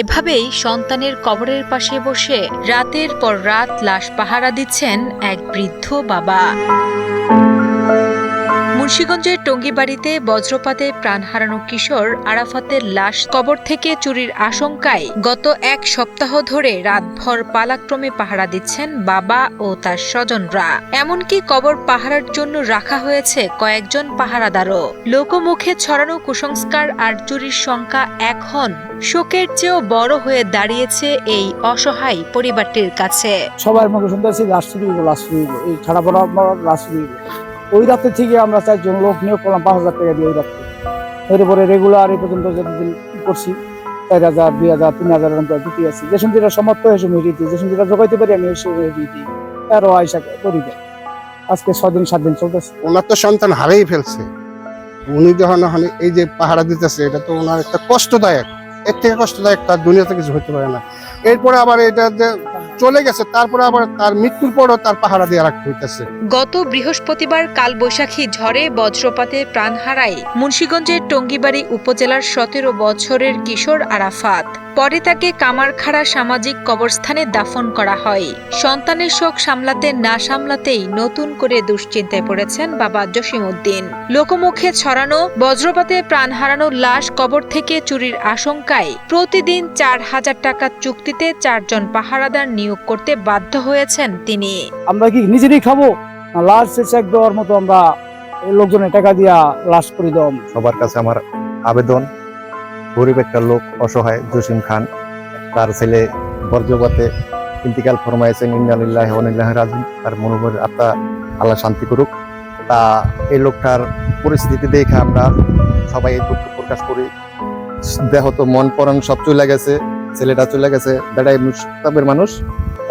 এভাবেই সন্তানের কবরের পাশে বসে রাতের পর রাত লাশ পাহারা দিচ্ছেন এক বৃদ্ধ বাবা। মুন্সিগঞ্জের টঙ্গীবাড়িতে বজ্রপাতে প্রাণ হারানো কিশোর আরাফাতের লাশ কবর থেকে চুরির আশঙ্কায় গত এক সপ্তাহ ধরে রাতভর পালাক্রমে পাহারা দিচ্ছেন বাবা ও তার স্বজনরা। এমনকি কবর পাহারার জন্য রাখা হয়েছে কয়েকজন পাহারাদারও। লোকমুখে ছড়ানো কুসংস্কার আর চুরির সংখ্যা এখন শোকের চেয়েও বড় হয়ে দাঁড়িয়েছে এই অসহায় পরিবারটির কাছে। সবার মুখে শুনতেছি লাশ চুরি হইব, লাশ চুরি হইব, এই ছাড়া বড় লাশ চুরি হইব। ওই রাতে থেকে আমরা 4 জন লোক নিয়োগ করলাম 5,000 টাকা দিয়ে ওই রাতে। এরপরে রেগুলার এই পর্যন্ত যতদিন করছি 4,000, 2,000, 3,000 এরকম দিতে আছি। যে সুন্দর সমর্থ হয়ে সময় দিই, যে সুন্দর জোগাইতে পারি আমি ওই সময় দিই। আরো আয়সা করি দেয়। আজকে 6 দিন 7 দিন চলতেছে। ওনার তো সন্তান হারিয়ে ফেলছে, উনি যখন এই যে পাহারা দিতেছে এটা তো ওনার একটা কষ্টদায়ক, এর থেকে কষ্টদায়ক তার দুনিয়াতে কিছু হতে পারে না। এরপরে আবার এটা যে চলে গেছে, তারপরে আবার তার মৃত্যুর পরও তার পাহারা দিয়ে রাখতে হইতেছে। গত বৃহস্পতিবার কালবৈশাখী ঝড়ে বজ্রপাতে প্রাণ হারায় মুন্সিগঞ্জের টঙ্গীবাড়ি উপজেলার 17 বছরের কিশোর আরাফাত। পরে তাকে কামারখাড়া সামাজিক কবরস্থানে দাফন করা হয়। সন্তানের শোক সামলাতে না সামলাতেই নতুন করে দুশ্চিন্তায় পড়েছেন বাবা জসিমউদ্দিন। লোকমুখে ছড়ানো বজ্রপাতে প্রাণ হারানো লাশ কবর থেকে চুরির আশঙ্কায় প্রতিদিন 4,000 টাকা চুক্তিতে 4 জন পাহারাদার নিয়োগ করতে বাধ্য হয়েছেন তিনি। আমরা কি নিজেরই খাবো না লাশ চেক দেওয়ার মতো আমরা লোকজনের টাকা দিয়া লাশ করে দেওয়া? সবার কাছে আমার আবেদন, গরিব একটা লোক, অসহায় জসিম খান, তার ছেলে বজ্রপাতে ইন্তিকাল ফরমাইছেন, ইন্না লিল্লাহি ওয়া ইন্না ইলাইহি রাজিউন। তার মনোবল আত্মা আল্লাহ শান্তি করুক। তা এই লোকটার পরিস্থিতি দেখে আমরা সবাই এই দুঃখ প্রকাশ করি। দেহ তো মন পরাণ সব চলে গেছে, ছেলেটা চলে গেছে, বেড়াই মুস্তাবের মানুষ,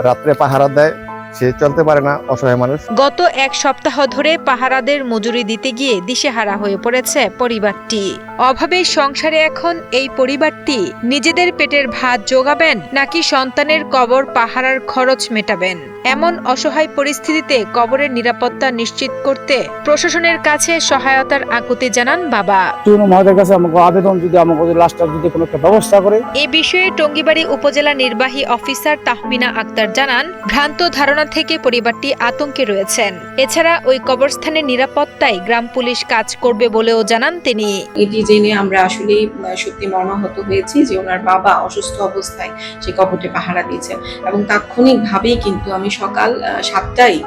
রাত্রে পাহারা দেয়, সে চলতে পারে না, অসহায় মানুষ। গত এক সপ্তাহ ধরে পাহারাদের মজুরি দিতে গিয়ে দিশেহারা হয়ে পড়েছে পরিবারটি। অভাবের সংসারে এখন এই পরিবারটি নিজেদের পেটের ভাত জোগাবেন নাকি সন্তানের কবর পাহারার খরচ মেটাবেন? এমন অসহায় পরিস্থিতিতে কবরের নিরাপত্তা নিশ্চিত করতে প্রশাসনের কাছে সহায়তার আকুতি জানান বাবা। আমাদের কাছে আমাকে আবেদন, যদি আমাকে লাশটার যদি কোনো একটা ব্যবস্থা করে। এ বিষয়ে টঙ্গীবাড়ি উপজেলা নির্বাহী অফিসার তাহমিনা আক্তার জানান, ভ্রান্ত ধারণা থেকে পরিবারটি আতঙ্কে রয়েছেন। এছাড়া ওই কবরস্থানের নিরাপত্তায় গ্রাম পুলিশ কাজ করবে বলেও জানান তিনি। এটি জেনে আমরা আসলে সত্যি মর্মাহত হয়েছি যে ওনার বাবা অসুস্থ অবস্থায় সেই কবরটি পাহারা দিয়েছেন এবং তাৎক্ষণিকভাবেই কিন্তু আমি সকাল 7টায়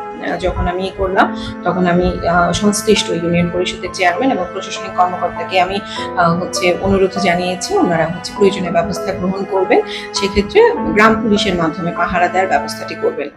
যখন আমি করলাম তখন আমি সংশ্লিষ্ট ইউনিয়ন পরিষদের চেয়ারম্যান এবং প্রশাসনিক কর্মকর্তাকে আমি অনুরোধ জানিয়েছি, ওনারা প্রয়োজনীয় ব্যবস্থা গ্রহণ করবেন। সেক্ষেত্রে গ্রাম পুলিশের মাধ্যমে পাহারা দেওয়ার ব্যবস্থাটি করবেন।